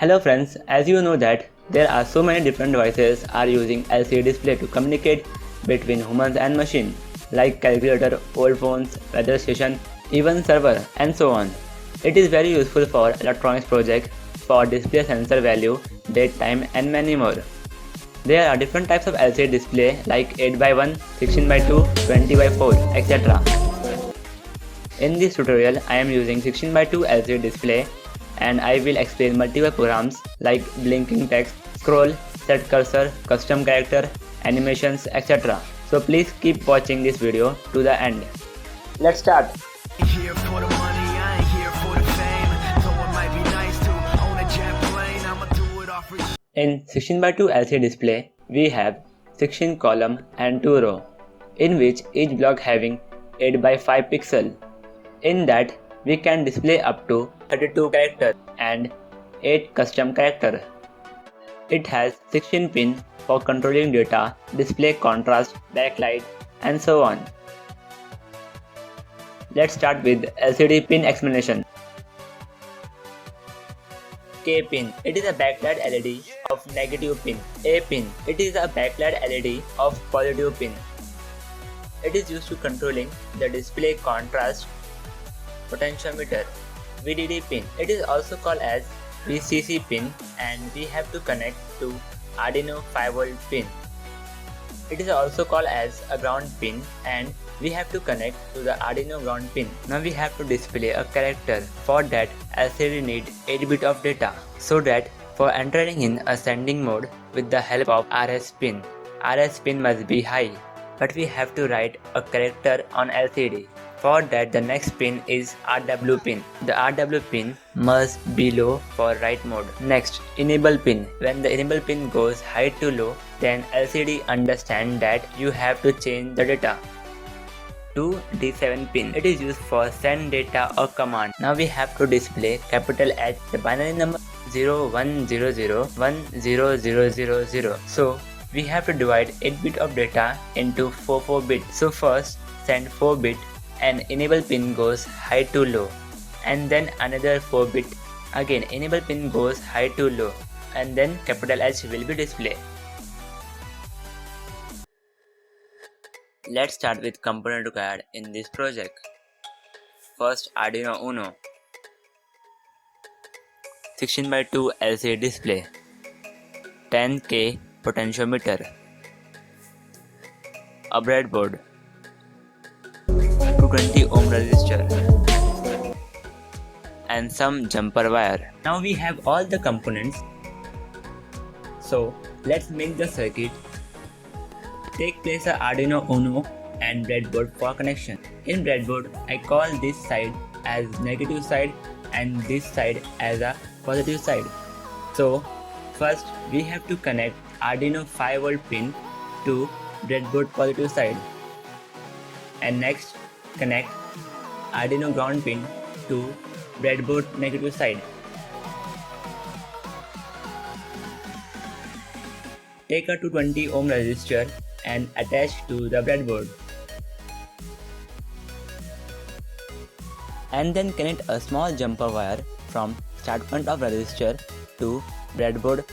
Hello friends, as you know that there are so many different devices are using LCD display to communicate between humans and machine, like calculator, old phones, weather station, even server and so on. It is very useful for electronics project, for display sensor value, date time and many more. There are different types of LCD display like 8x1, 16x2, 20x4, etc. In this tutorial, I am using 16x2 LCD display and I will explain multiple programs like blinking text, scroll, set cursor, custom character, animations, etc. So please keep watching this video to the end. Let's start. Here for the money, I ain't here for the fame. Though it might be nice to own a jet plane, I'ma do it all for you. In 16x2 LCD display, we have 16 column and 2 row, in which each block having 8x5 pixel. In that, we can display up to 32 characters and 8 custom characters. It has 16 pins for controlling data, display contrast, backlight, and so on. Let's start with LCD pin explanation. K pin, it is a backlight LED of negative pin. A pin, it is a backlight LED of positive pin. It is used to controlling the display contrast. Potentiometer. VDD pin, it is also called as VCC pin and we have to connect to Arduino 5V pin. It is also called as a ground pin and we have to connect to the Arduino ground pin. Now we have to display a character. For that, LCD need 8 bit of data, so that for entering in ascending mode with the help of RS pin must be high, but we have to write a character on LCD. For that, the next pin is RW pin. The RW pin must be low for write mode. Next, enable pin. When the enable pin goes high to low, then LCD understand that you have to change the data. To D7 pin. It is used for send data or command. Now we have to display capital H, the binary number 0100100000. So we have to divide 8 bit of data into 4 bits. So first send 4 bit and enable pin goes high to low, and then another 4 bit, again enable pin goes high to low, and then capital H will be displayed. Let's start with component required in this project. First, Arduino Uno, 16x2 LCD display, 10K potentiometer, a breadboard, 220 ohm resistor, and some jumper wire. Now we have all the components, so let's make the circuit. Take place a Arduino Uno and breadboard for connection. In breadboard, I call this side as negative side and this side as a positive side. So first we have to connect Arduino 5V pin to breadboard positive side, and next connect Arduino ground pin to breadboard negative side. Take a 220 ohm resistor and attach to the breadboard, and then connect a small jumper wire from start point of resistor to breadboard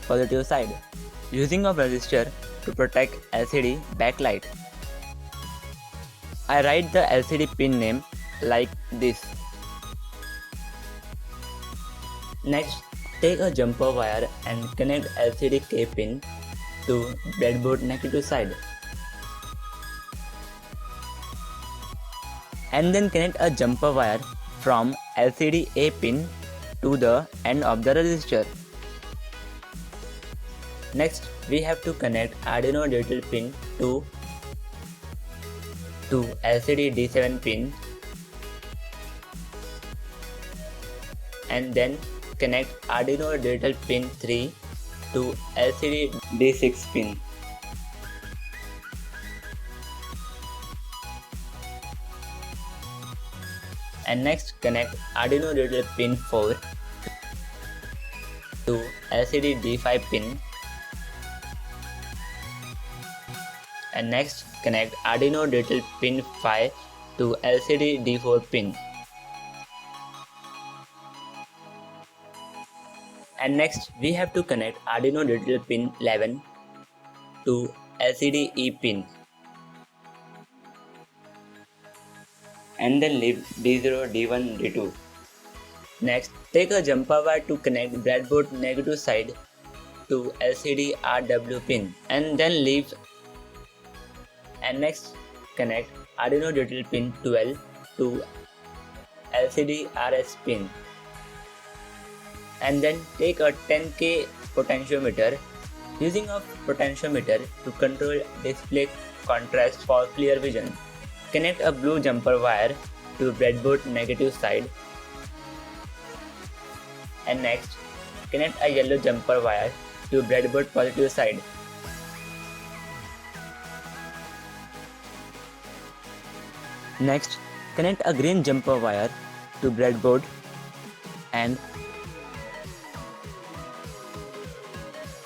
positive side, using a resistor to protect LCD backlight. I write the LCD pin name like this. Next, take a jumper wire and connect LCD K pin to breadboard negative side, and then connect a jumper wire from LCD A pin to the end of the resistor. Next, we have to connect Arduino digital pin to LCD D7 pin, and then connect Arduino digital pin 3 to LCD D6 pin. And next connect Arduino digital pin 4 to LCD D5 pin, and next connect Arduino digital pin 5 to LCD D4 pin. And next we have to connect Arduino digital pin 11 to LCD E pin and then leave D0, D1, D2. Next, take a jumper wire to connect breadboard negative side to LCD RW pin and then leave. And next, connect Arduino digital pin 12 to LCD RS pin and then take a 10K potentiometer. Using a potentiometer to control display contrast for clear vision. Connect a blue jumper wire to breadboard negative side and next connect a yellow jumper wire to breadboard positive side. Next, connect a green jumper wire to breadboard and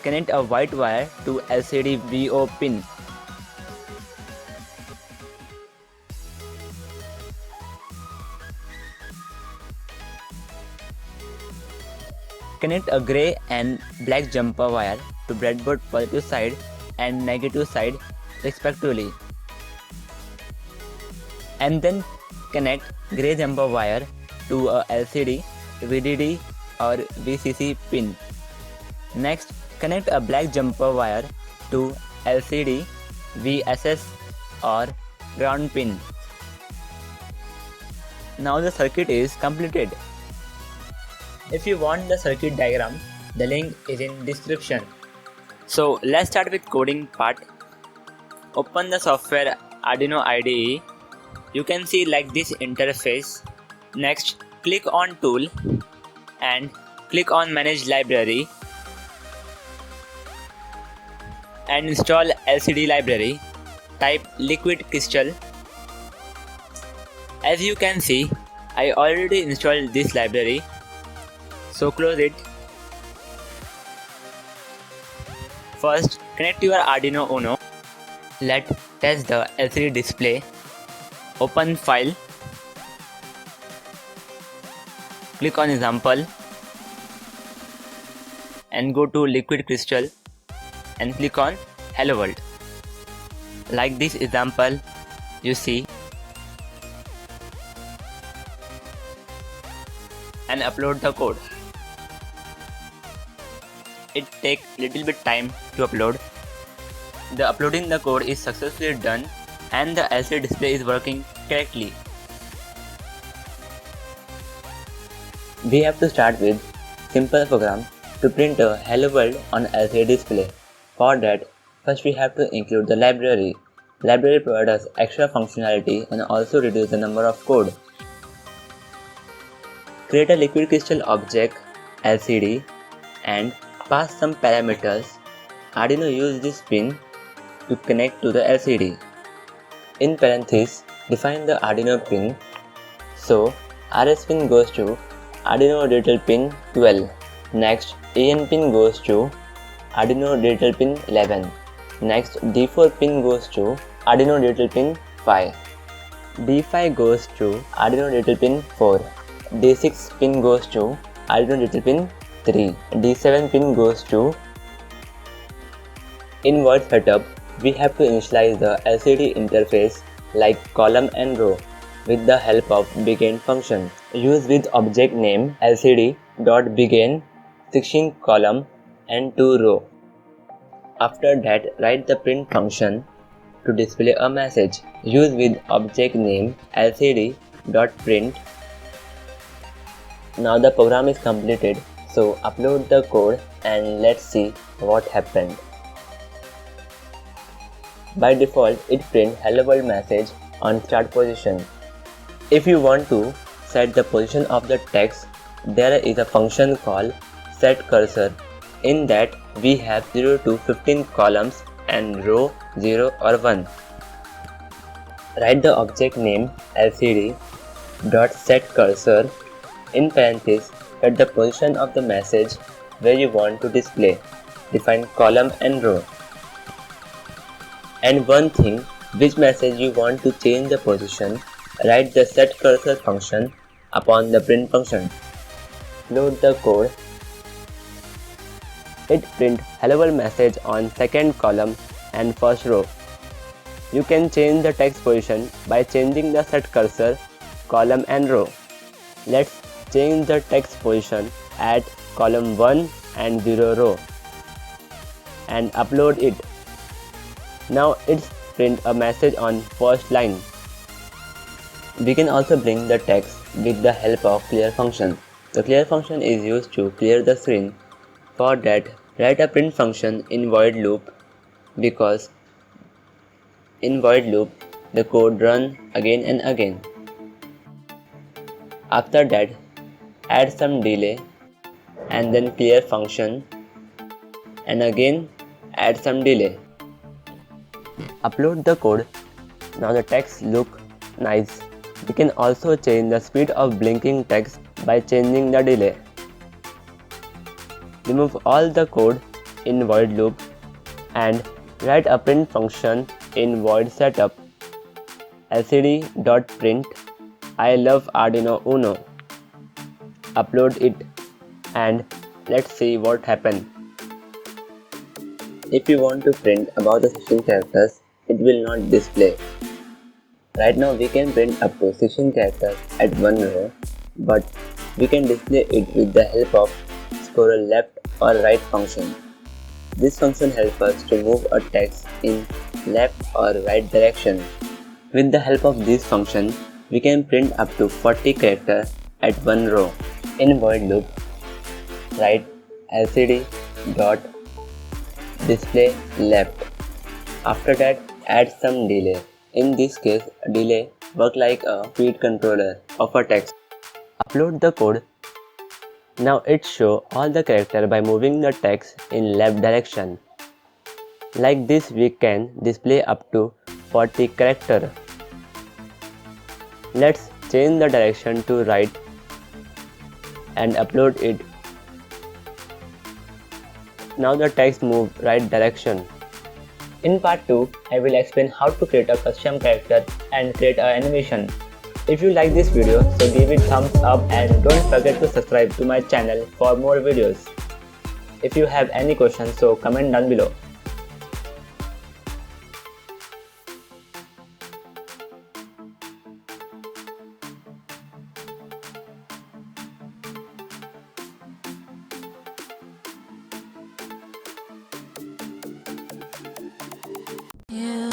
connect a white wire to LCD VO pin. Connect a grey and black jumper wire to breadboard positive side and negative side respectively. And then connect grey jumper wire to a LCD, VDD or VCC pin. Next, connect a black jumper wire to LCD, VSS or ground pin. Now the circuit is completed. If you want the circuit diagram, the link is in description. So let's start with coding part. Open the software Arduino IDE. You can see like this interface. Next, click on Tool and click on Manage Library and install LCD library. Type Liquid Crystal. As you can see, I already installed this library. So close it. First, connect your Arduino Uno. Let's test the LCD display. Open File. Click on Example and go to Liquid Crystal and click on Hello World. Like this example, you see, and upload the code. It takes little bit time to upload. The uploading the code is successfully done and the LCD display is working correctly. We have to start with simple program to print a Hello World on LCD display. For that, first we have to include the library. Library provides us extra functionality and also reduce the number of code. Create a Liquid Crystal object LCD and pass some parameters. Arduino use this pin to connect to the LCD. In parentheses, define the Arduino pin. So, RS pin goes to Arduino digital pin 12. Next, AN pin goes to Arduino digital pin 11. Next, D4 pin goes to Arduino digital pin 5. D5 goes to Arduino digital pin 4. D6 pin goes to Arduino digital pin 3. D7 pin goes to. In word setup, we have to initialize the LCD interface like column and row with the help of begin function. Use with object name LCD.begin 16 column and 2 row. After that, write the print function to display a message. Use with object name LCD.print. Now the program is completed, so upload the code and let's see what happened. By default, it prints Hello World message on start position. If you want to set the position of the text, there is a function called setCursor. In that, we have 0 to 15 columns and row 0 or 1. Write the object name LCD.setCursor. In parentheses, set the position of the message where you want to display. Define column and row. And one thing, which message you want to change the position, write the setCursor function upon the print function. Load the code. it print hello world message on second column and first row. You can change the text position by changing the set cursor, column and row. Let's change the text position at column 1 and 0 row and upload it. Now it's print a message on first line. We can also bring the text with the help of clear function. The clear function is used to clear the screen. For that, write a print function in void loop, because in void loop the code runs again and again. After that, add some delay and then clear function and again add some delay. Upload the code. Now the text look nice. We can also change the speed of blinking text by changing the delay. Remove all the code in void loop and write a print function in void setup. lcd.print I love Arduino Uno. Upload it and let's see what happens. If you want to print above the 16 characters, it will not display. Right now we can print up to 16 characters at one row, but we can display it with the help of scroll left or right function. This function helps us to move a text in left or right direction. With the help of this function, we can print up to 40 characters at one row. In void loop, write lcd.display left. After that, add some delay. In this case, delay works like a speed controller of a text. Upload the code. Now it shows all the characters by moving the text in left direction. Like this we can display up to 40 characters. Let's change the direction to right and upload it. Now the text moves right direction. In part 2, I will explain how to create a custom character and create an animation. If you like this video, so give it thumbs up and don't forget to subscribe to my channel for more videos. If you have any questions, so comment down below. You